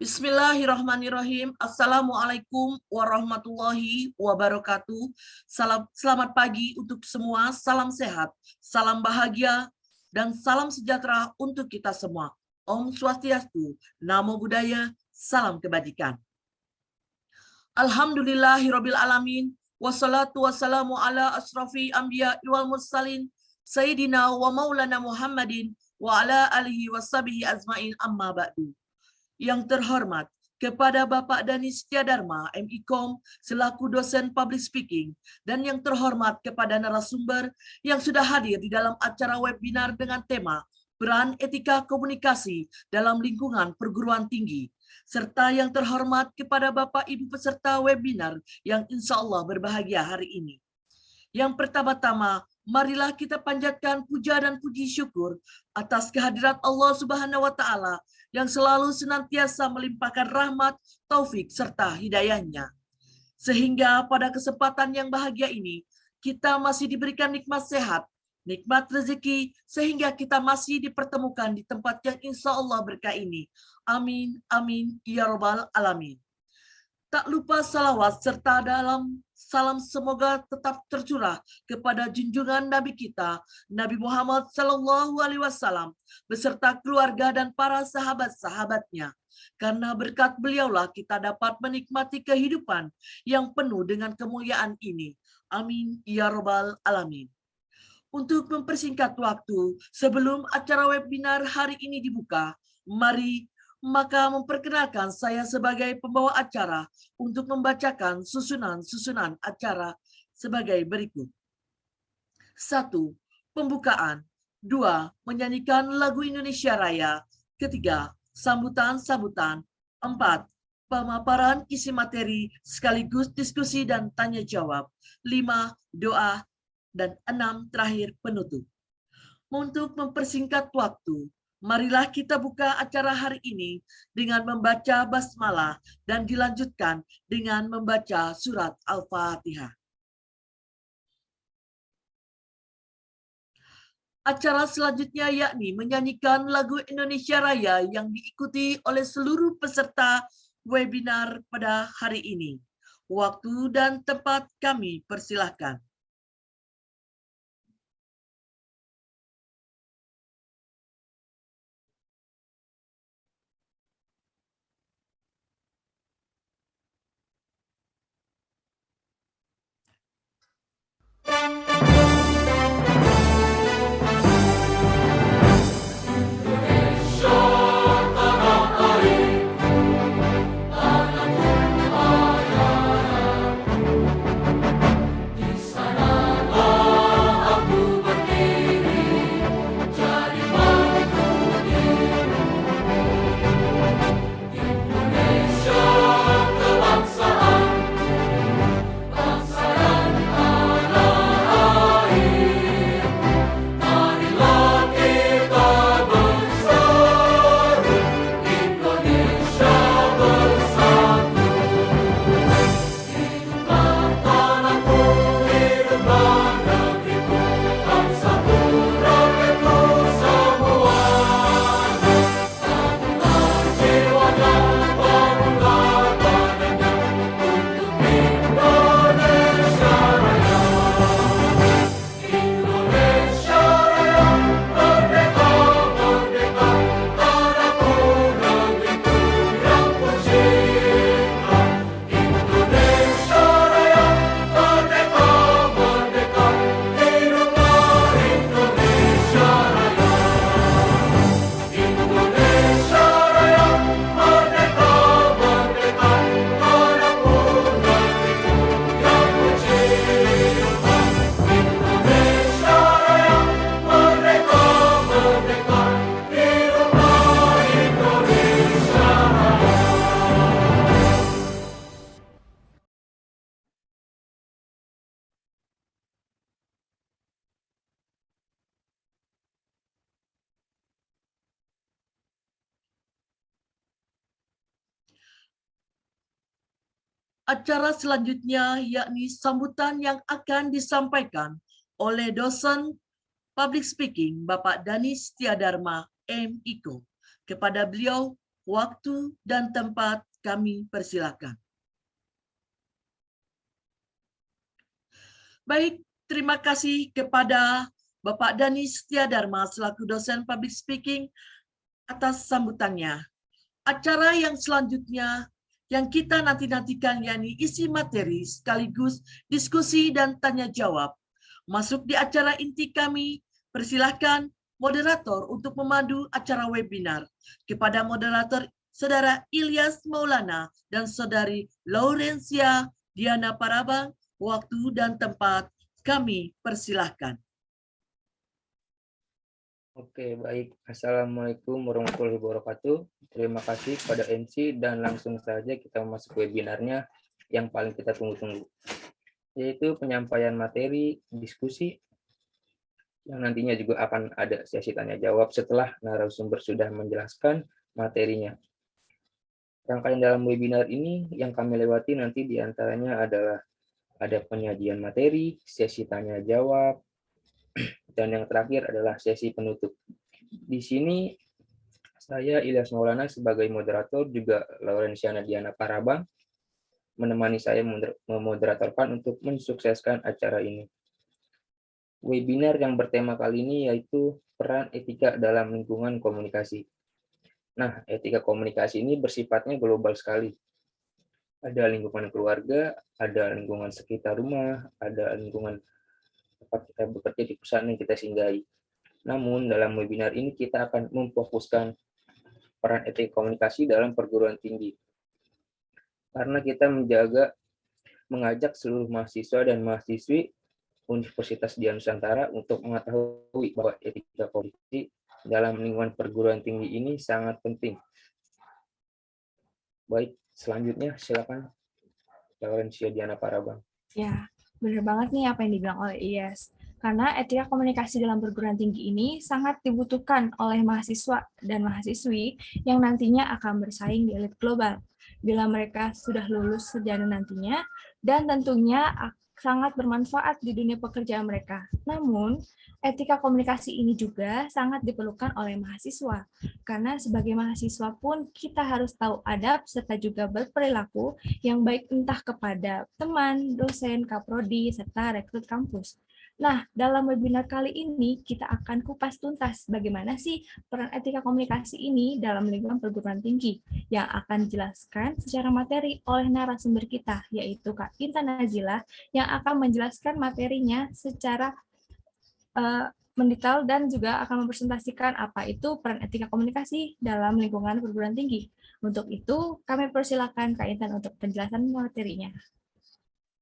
Bismillahirrahmanirrahim. Assalamualaikum warahmatullahi wabarakatuh. Selamat pagi untuk semua. Salam sehat, salam bahagia, dan salam sejahtera untuk kita semua. Om Swastiastu, Namo Buddhaya, salam kebajikan. Alhamdulillahirabbil alamin. Wassalatu wassalamu ala asrafi anbiya wal mursalin Sayyidina wa maulana Muhammadin wa ala alihi washabihi azmain amma ba'du. Yang terhormat kepada Bapak Dani Setiadarma, MIKOM, selaku dosen public speaking, dan yang terhormat kepada narasumber yang sudah hadir di dalam acara webinar dengan tema Peran Etika Komunikasi dalam Lingkungan Perguruan Tinggi, serta yang terhormat kepada Bapak Ibu peserta webinar yang insya Allah berbahagia hari ini. Yang pertama-tama, marilah kita panjatkan puja dan puji syukur atas kehadirat Allah Subhanahu wa Ta'ala yang selalu senantiasa melimpahkan rahmat, taufik, serta hidayahnya. Sehingga pada kesempatan yang bahagia ini, kita masih diberikan nikmat sehat, nikmat rezeki, sehingga kita masih dipertemukan di tempat yang insya Allah berkah ini. Amin, amin, ya robbal alamin. Tak lupa salawat serta dalam salam semoga tetap tercurah kepada junjungan Nabi kita, Nabi Muhammad SAW, beserta keluarga dan para sahabat-sahabatnya. Karena berkat beliaulah kita dapat menikmati kehidupan yang penuh dengan kemuliaan ini. Amin, ya robbal alamin. Untuk mempersingkat waktu, sebelum acara webinar hari ini dibuka, maka memperkenalkan saya sebagai pembawa acara untuk membacakan susunan acara sebagai berikut. 1. Pembukaan. 2. Menyanyikan lagu Indonesia Raya. 3. Sambutan-sambutan. 4. Pemaparan isi materi sekaligus diskusi dan tanya jawab. 5. Doa. Dan 6. Terakhir penutup. Untuk mempersingkat waktu, marilah kita buka acara hari ini dengan membaca basmalah dan dilanjutkan dengan membaca surat Al-Fatihah. Acara selanjutnya yakni menyanyikan lagu Indonesia Raya yang diikuti oleh seluruh peserta webinar pada hari ini. Waktu dan tempat kami persilahkan. Acara selanjutnya yakni sambutan yang akan disampaikan oleh dosen public speaking Bapak Dani Setiadarma, MIKOM. Kepada beliau, waktu, dan tempat kami persilakan. Baik, terima kasih kepada Bapak Dhani Setiadharma selaku dosen public speaking atas sambutannya. Acara yang selanjutnya yang kita nanti-nantikan yakni isi materi sekaligus diskusi dan tanya jawab. Masuk di acara inti kami, persilahkan moderator untuk memandu acara webinar. Kepada moderator Saudara Ilyas Maulana dan Saudari Laurencia Diana Parabang, waktu dan tempat kami persilahkan. Oke, baik. Assalamualaikum warahmatullahi wabarakatuh. Terima kasih kepada MC dan langsung saja kita masuk webinarnya yang paling kita tunggu-tunggu, yaitu penyampaian materi, diskusi, yang nantinya juga akan ada sesi tanya jawab setelah narasumber sudah menjelaskan materinya. Rangkaian dalam webinar ini yang kami lewati nanti diantaranya adalah ada penyajian materi, sesi tanya jawab, dan yang terakhir adalah sesi penutup. Di sini saya Ilyas Maulana sebagai moderator, juga Laurenciana Diana Parabang menemani saya memoderatorkan untuk mensukseskan acara ini. Webinar yang bertema kali ini yaitu peran etika dalam lingkungan komunikasi. Nah, etika komunikasi ini bersifatnya global sekali. Ada lingkungan keluarga, ada lingkungan sekitar rumah, ada lingkungan tempat kita bekerja di perusahaan yang kita singgahi. Namun, dalam webinar ini kita akan memfokuskan peran etika komunikasi dalam perguruan tinggi. Karena kita mengajak seluruh mahasiswa dan mahasiswi Universitas di Nusantara untuk mengetahui bahwa etika komunikasi dalam lingkungan perguruan tinggi ini sangat penting. Baik, selanjutnya silakan Laurencia Diana Parabang. Ya, benar banget nih apa yang dibilang oleh Iyas. Karena etika komunikasi dalam perguruan tinggi ini sangat dibutuhkan oleh mahasiswa dan mahasiswi yang nantinya akan bersaing di elit global. Bila mereka sudah lulus sarjana nantinya, dan tentunya sangat bermanfaat di dunia pekerjaan mereka. Namun, etika komunikasi ini juga sangat diperlukan oleh mahasiswa. Karena sebagai mahasiswa pun kita harus tahu adab serta juga berperilaku yang baik entah kepada teman, dosen, kaprodi, serta rekrut kampus. Nah, dalam webinar kali ini kita akan kupas tuntas bagaimana sih peran etika komunikasi ini dalam lingkungan perguruan tinggi yang akan dijelaskan secara materi oleh narasumber kita, yaitu Kak Intan Nazila yang akan menjelaskan materinya secara mendetail dan juga akan mempresentasikan apa itu peran etika komunikasi dalam lingkungan perguruan tinggi. Untuk itu, kami persilakan Kak Intan untuk penjelasan materinya.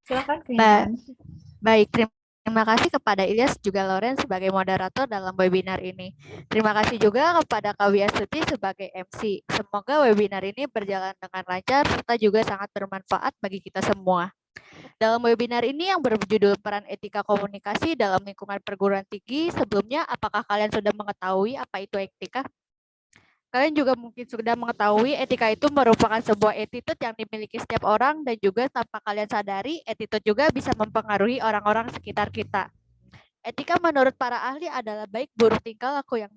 Silakan Kak Intan. Baik, terima kasih kepada Ilyas juga Loren sebagai moderator dalam webinar ini. Terima kasih juga kepada Kak Wiastuti sebagai MC. Semoga webinar ini berjalan dengan lancar serta juga sangat bermanfaat bagi kita semua. Dalam webinar ini yang berjudul peran etika komunikasi dalam lingkungan perguruan tinggi, sebelumnya apakah kalian sudah mengetahui apa itu etika? Kalian juga mungkin sudah mengetahui etika itu merupakan sebuah attitude yang dimiliki setiap orang dan juga tanpa kalian sadari, attitude juga bisa mempengaruhi orang-orang sekitar kita. Etika menurut para ahli adalah baik buruk tingkah laku yang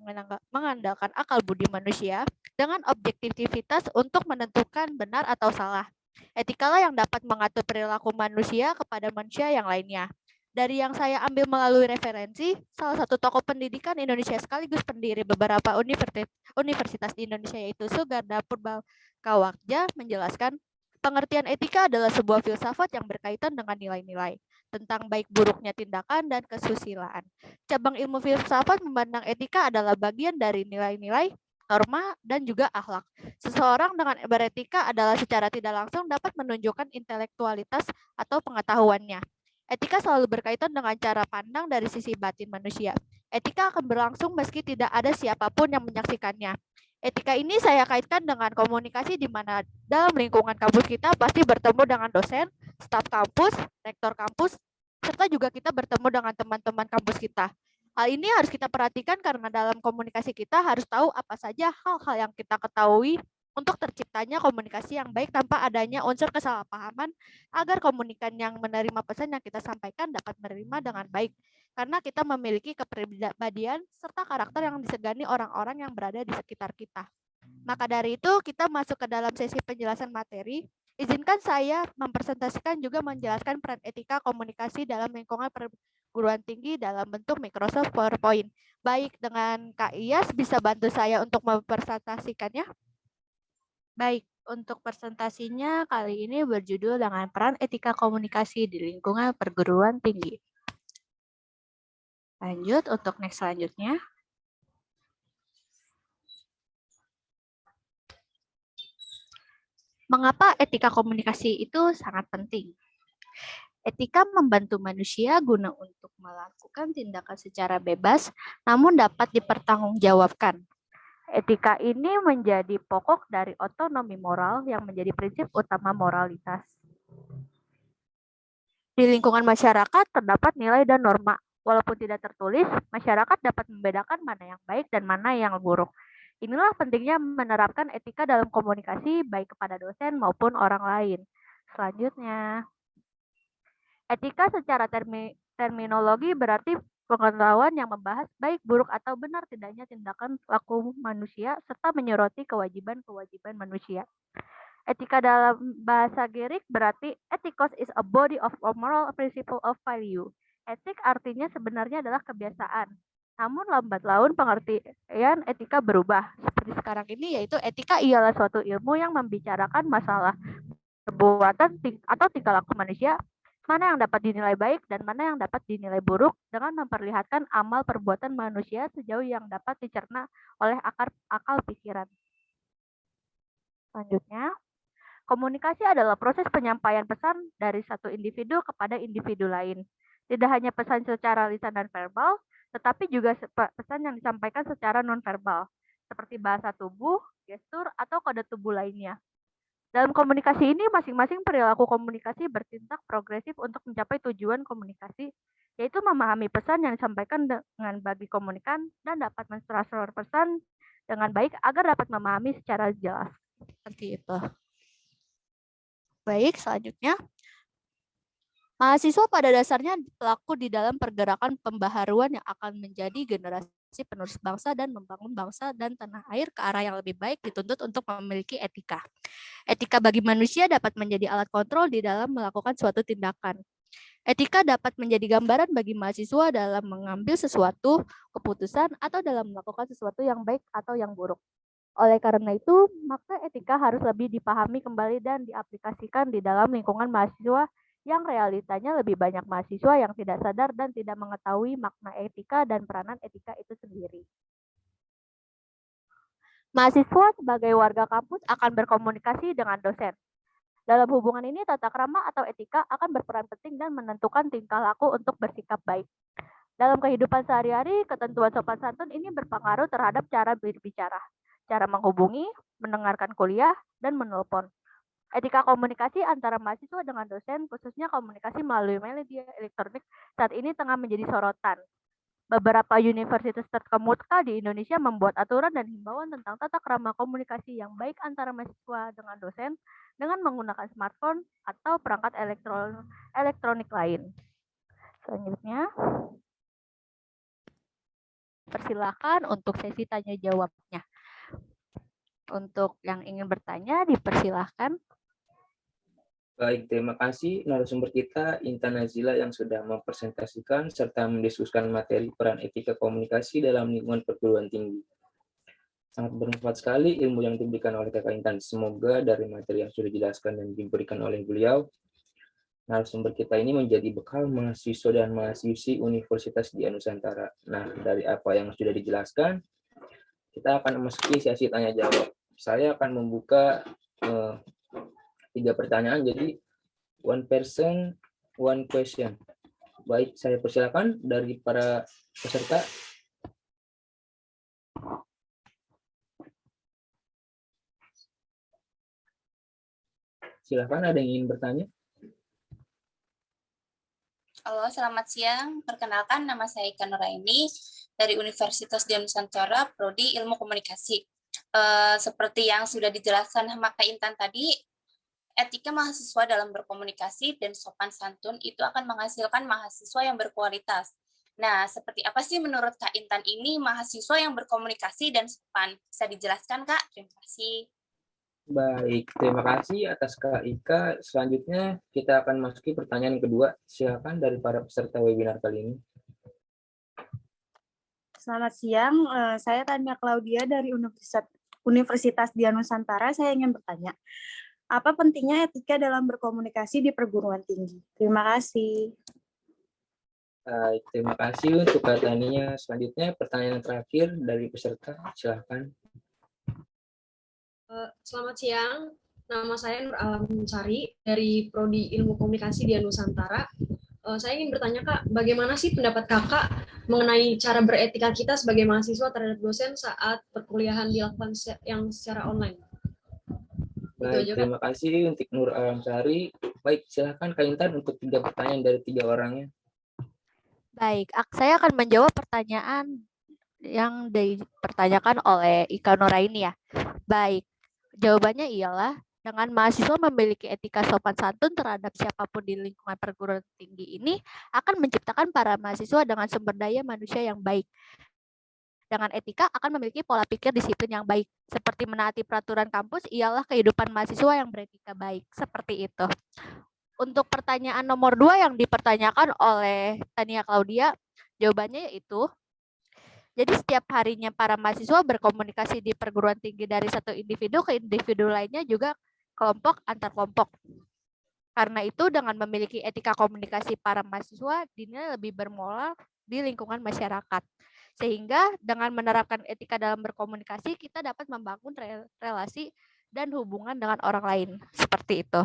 mengandalkan akal budi manusia dengan objektivitas untuk menentukan benar atau salah. Etikalah yang dapat mengatur perilaku manusia kepada manusia yang lainnya. Dari yang saya ambil melalui referensi, salah satu tokoh pendidikan Indonesia sekaligus pendiri beberapa universitas di Indonesia yaitu Sugarda Purbakawardja menjelaskan, pengertian etika adalah sebuah filsafat yang berkaitan dengan nilai-nilai tentang baik buruknya tindakan dan kesusilaan. Cabang ilmu filsafat memandang etika adalah bagian dari nilai-nilai, norma, dan juga akhlak. Seseorang dengan beretika adalah secara tidak langsung dapat menunjukkan intelektualitas atau pengetahuannya. Etika selalu berkaitan dengan cara pandang dari sisi batin manusia. Etika akan berlangsung meski tidak ada siapapun yang menyaksikannya. Etika ini saya kaitkan dengan komunikasi di mana dalam lingkungan kampus kita pasti bertemu dengan dosen, staf kampus, rektor kampus, serta juga kita bertemu dengan teman-teman kampus kita. Hal ini harus kita perhatikan karena dalam komunikasi kita harus tahu apa saja hal-hal yang kita ketahui untuk terciptanya komunikasi yang baik tanpa adanya unsur kesalahpahaman agar komunikan yang menerima pesan yang kita sampaikan dapat menerima dengan baik. Karena kita memiliki kepribadian serta karakter yang disegani orang-orang yang berada di sekitar kita. Maka dari itu kita masuk ke dalam sesi penjelasan materi. Izinkan saya mempresentasikan juga menjelaskan peran etika komunikasi dalam lingkungan perguruan tinggi dalam bentuk Microsoft PowerPoint. Baik, dengan Kak Iyas bisa bantu saya untuk mempresentasikannya? Baik, untuk presentasinya kali ini berjudul dengan peran etika komunikasi di lingkungan perguruan tinggi. Lanjut, untuk next selanjutnya. Mengapa etika komunikasi itu sangat penting? Etika membantu manusia guna untuk melakukan tindakan secara bebas, namun dapat dipertanggungjawabkan. Etika ini menjadi pokok dari otonomi moral yang menjadi prinsip utama moralitas. Di lingkungan masyarakat terdapat nilai dan norma. Walaupun tidak tertulis, masyarakat dapat membedakan mana yang baik dan mana yang buruk. Inilah pentingnya menerapkan etika dalam komunikasi baik kepada dosen maupun orang lain. Selanjutnya, etika secara terminologi berarti pengetahuan yang membahas baik, buruk, atau benar tidaknya tindakan laku manusia serta menyoroti kewajiban-kewajiban manusia. Etika dalam bahasa Girik berarti ethikos is a body of a moral principle of value. Etik artinya sebenarnya adalah kebiasaan. Namun lambat laun pengertian etika berubah. Seperti sekarang ini yaitu etika ialah suatu ilmu yang membicarakan masalah perbuatan atau tingkah laku manusia, mana yang dapat dinilai baik dan mana yang dapat dinilai buruk dengan memperlihatkan amal perbuatan manusia sejauh yang dapat dicerna oleh akal pikiran. Selanjutnya, komunikasi adalah proses penyampaian pesan dari satu individu kepada individu lain. Tidak hanya pesan secara lisan dan verbal, tetapi juga pesan yang disampaikan secara nonverbal, seperti bahasa tubuh, gestur, atau kode tubuh lainnya. Dalam komunikasi ini, masing-masing perilaku komunikasi bertindak progresif untuk mencapai tujuan komunikasi, yaitu memahami pesan yang disampaikan dengan bagi komunikan dan dapat mentransfer pesan dengan baik agar dapat memahami secara jelas. Seperti itu. Baik, selanjutnya. Mahasiswa pada dasarnya pelaku di dalam pergerakan pembaharuan yang akan menjadi generasi penerus bangsa dan membangun bangsa dan tanah air ke arah yang lebih baik dituntut untuk memiliki etika. Etika bagi manusia dapat menjadi alat kontrol di dalam melakukan suatu tindakan. Etika dapat menjadi gambaran bagi mahasiswa dalam mengambil sesuatu keputusan atau dalam melakukan sesuatu yang baik atau yang buruk. Oleh karena itu, maka etika harus lebih dipahami kembali dan diaplikasikan di dalam lingkungan mahasiswa yang realitanya lebih banyak mahasiswa yang tidak sadar dan tidak mengetahui makna etika dan peranan etika itu sendiri. Mahasiswa sebagai warga kampus akan berkomunikasi dengan dosen. Dalam hubungan ini, tata krama atau etika akan berperan penting dan menentukan tingkah laku untuk bersikap baik. Dalam kehidupan sehari-hari, ketentuan sopan santun ini berpengaruh terhadap cara berbicara, cara menghubungi, mendengarkan kuliah, dan menelpon. Etika komunikasi antara mahasiswa dengan dosen, khususnya komunikasi melalui media elektronik, saat ini tengah menjadi sorotan. Beberapa universitas terkemuka di Indonesia membuat aturan dan himbauan tentang tata krama komunikasi yang baik antara mahasiswa dengan dosen dengan menggunakan smartphone atau perangkat elektronik lain. Selanjutnya, persilakan untuk sesi tanya jawabnya. Untuk yang ingin bertanya, dipersilahkan. Baik, terima kasih narasumber kita Intan Nazila yang sudah mempresentasikan serta mendiskusikan materi peran etika komunikasi dalam lingkungan perguruan tinggi. Sangat bermanfaat sekali ilmu yang diberikan oleh Kakak Intan. Semoga dari materi yang sudah dijelaskan dan diberikan oleh beliau, narasumber kita ini menjadi bekal mahasiswa dan mahasiswi Universitas Dia Nusantara. Nah, dari apa yang sudah dijelaskan, kita akan memasuki sesi tanya jawab. Saya akan membuka 3 pertanyaan, jadi one person, one question. Baik, saya persilakan dari para peserta. Silakan, ada yang ingin bertanya? Halo, selamat siang. Perkenalkan, nama saya Ika Nuraini dari Universitas Dia Nusantara, Prodi Ilmu Komunikasi. Seperti yang sudah dijelaskan sama Kak Intan tadi, etika mahasiswa dalam berkomunikasi dan sopan santun itu akan menghasilkan mahasiswa yang berkualitas. Nah, seperti apa sih menurut Kak Intan ini mahasiswa yang berkomunikasi dan sopan? Bisa dijelaskan, Kak? Terima kasih. Baik, terima kasih atas Kak Ika. Selanjutnya kita akan masuki pertanyaan kedua. Silakan dari para peserta webinar kali ini. Selamat siang, saya Tania Claudia dari Universitas Dian Nusantara. Saya ingin bertanya, apa pentingnya etika dalam berkomunikasi di perguruan tinggi? Terima kasih. Baik, terima kasih untuk Kak Tania. Selanjutnya pertanyaan terakhir dari peserta. Silakan. Selamat siang, nama saya Nur Alam Sari dari Prodi Ilmu Komunikasi di Nusantara. Saya ingin bertanya, Kak, bagaimana sih pendapat Kakak mengenai cara beretika kita sebagai mahasiswa terhadap dosen saat perkuliahan dilakukan yang secara online? Baik, terima kasih untuk Nur Alam Sari. Baik, silakan Kak Intan untuk 3 pertanyaan dari 3 orangnya. Baik, saya akan menjawab pertanyaan yang dipertanyakan oleh Ika Nuraini ya. Baik, jawabannya ialah dengan mahasiswa memiliki etika sopan santun terhadap siapapun di lingkungan perguruan tinggi ini akan menciptakan para mahasiswa dengan sumber daya manusia yang baik. Dengan etika akan memiliki pola pikir disiplin yang baik. Seperti menaati peraturan kampus ialah kehidupan mahasiswa yang beretika baik. Seperti itu. Untuk pertanyaan nomor 2 yang dipertanyakan oleh Tania Claudia, jawabannya yaitu jadi setiap harinya para mahasiswa berkomunikasi di perguruan tinggi dari satu individu ke individu lainnya juga kelompok antar kelompok. Karena itu dengan memiliki etika komunikasi para mahasiswa dinilai lebih bermoral di lingkungan masyarakat. Sehingga dengan menerapkan etika dalam berkomunikasi kita dapat membangun relasi dan hubungan dengan orang lain. Seperti itu.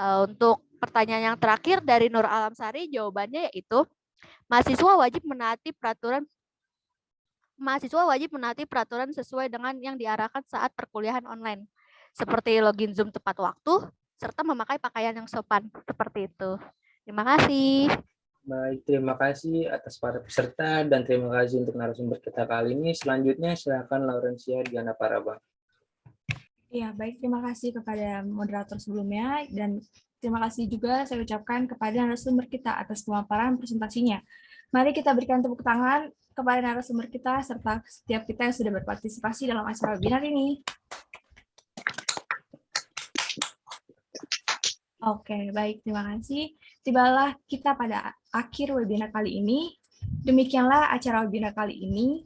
Untuk pertanyaan yang terakhir dari Nur Alam Sari, jawabannya yaitu mahasiswa wajib menaati peraturan sesuai dengan yang diarahkan saat perkuliahan online, seperti login Zoom tepat waktu, serta memakai pakaian yang sopan, seperti itu. Terima kasih. Baik, terima kasih atas para peserta dan terima kasih untuk narasumber kita kali ini. Selanjutnya silakan Laurencia Diana Parabang. Ya, baik. Terima kasih kepada moderator sebelumnya dan terima kasih juga saya ucapkan kepada narasumber kita atas pemaparan presentasinya. Mari kita berikan tepuk tangan kepada narasumber kita serta setiap kita yang sudah berpartisipasi dalam acara webinar ini. Oke, baik. Terima kasih. Tibalah kita pada akhir webinar kali ini. Demikianlah acara webinar kali ini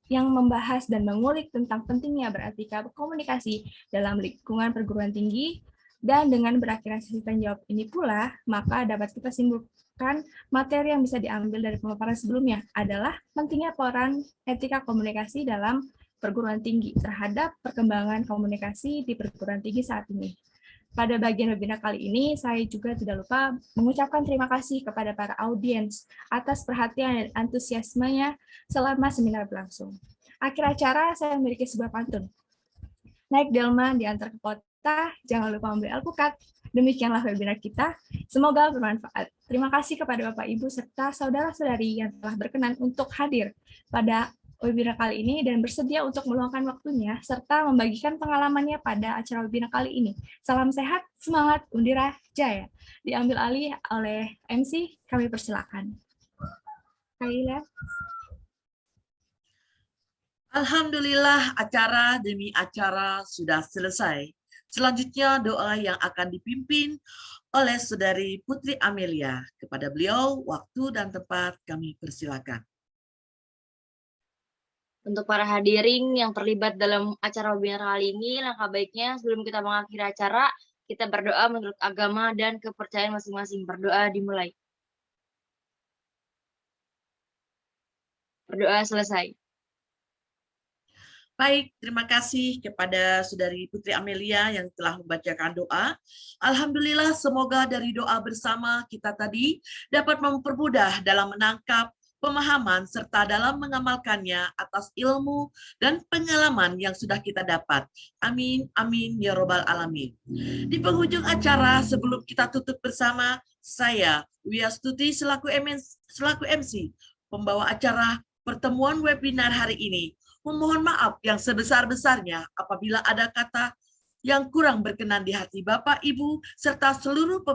yang membahas dan mengulik tentang pentingnya beretika berkomunikasi dalam lingkungan perguruan tinggi. Dan dengan berakhirnya sesi tanya jawab ini pula, maka dapat kita simpulkan materi yang bisa diambil dari pemaparan sebelumnya adalah pentingnya peran etika komunikasi dalam perguruan tinggi terhadap perkembangan komunikasi di perguruan tinggi saat ini. Pada bagian webinar kali ini, saya juga tidak lupa mengucapkan terima kasih kepada para audiens atas perhatian dan antusiasmenya selama seminar berlangsung. Akhir acara, saya memiliki sebuah pantun. Naik delman diantar ke kota, jangan lupa ambil alpukat. Demikianlah webinar kita. Semoga bermanfaat. Terima kasih kepada Bapak, Ibu, serta saudara-saudari yang telah berkenan untuk hadir pada webinar kali ini dan bersedia untuk meluangkan waktunya serta membagikan pengalamannya pada acara webinar kali ini. Salam sehat, semangat, Undira Jaya. Diambil alih oleh MC, kami persilakan. Kaila. Alhamdulillah, acara demi acara sudah selesai. Selanjutnya doa yang akan dipimpin oleh Saudari Putri Amelia. Kepada beliau, waktu dan tempat kami persilakan. Untuk para hadirin yang terlibat dalam acara webinar kali ini, langkah baiknya sebelum kita mengakhiri acara, kita berdoa menurut agama dan kepercayaan masing-masing. Berdoa dimulai. Berdoa selesai. Baik, terima kasih kepada Saudari Putri Amelia yang telah membacakan doa. Alhamdulillah, semoga dari doa bersama kita tadi dapat mempermudah dalam menangkap pemahaman serta dalam mengamalkannya atas ilmu dan pengalaman yang sudah kita dapat. Amin, amin, ya robbal alamin. Di penghujung acara, sebelum kita tutup bersama, saya, Wiastuti selaku MC, pembawa acara pertemuan webinar hari ini, memohon maaf yang sebesar-besarnya apabila ada kata yang kurang berkenan di hati Bapak, Ibu, serta seluruh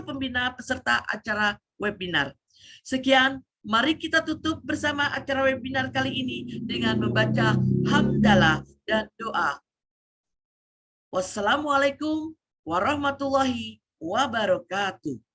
pembina peserta acara webinar. Sekian, Mari kita tutup bersama acara webinar kali ini dengan membaca hamdalah dan doa. Wassalamualaikum warahmatullahi wabarakatuh.